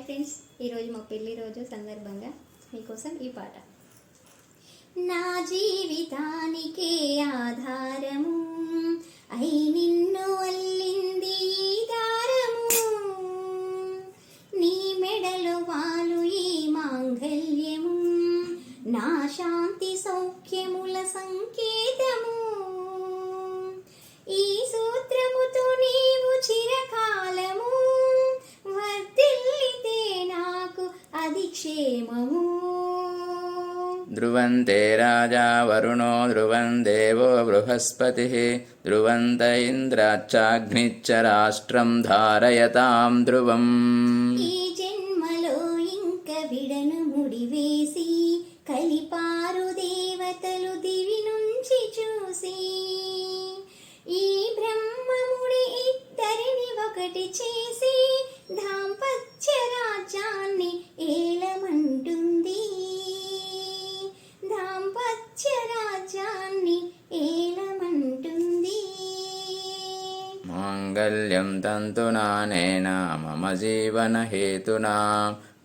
Friends, ఈరోజు మా పెళ్లి రోజు సందర్భంగా మీకోసం ఈ పాట. నా జీవితానికే ఆధారము అయి నిన్ను అల్లింది దారము, నీ మెడలో వాలు ఈ మాంగళ్యము, నా శాంతి సౌఖ్యముల సంకేతము. ఈ సూత్రముతో నీవు చిరకాలము వర్ధిల్లితే నాకు అది క్షేమము. ధ్రువంతే రాజా వరుణో ధ్రువం దేవో బృహస్పతిః ధ్రువంత ఇంద్రాచ్చాగ్నిశ్చ రాష్ట్రం ధారయతాం ధ్రువం. ఈ జన్మలో ఇంక విడను ముడివేసి కలిపారు దేవతలు దివి నుంచి చూసి, ఈ బ్రహ్మముడి ఇద్దరిని ఒకటి చేసి దాంపత్య రాజ్యాన్ని ఏలమంటుంది, దాంపత్య రాజ్యాన్ని ఏలమంటుంది. మాంగళ్యం తంతునానేన మమ జీవన హేతునా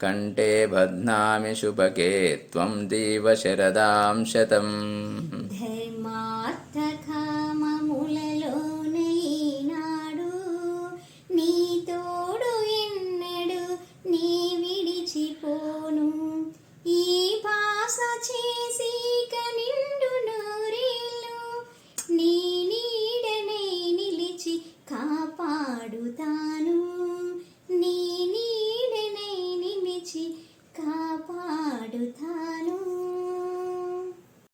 కంఠే బధ్నామి శుభకే త్వం జీవ శరదాం శతం.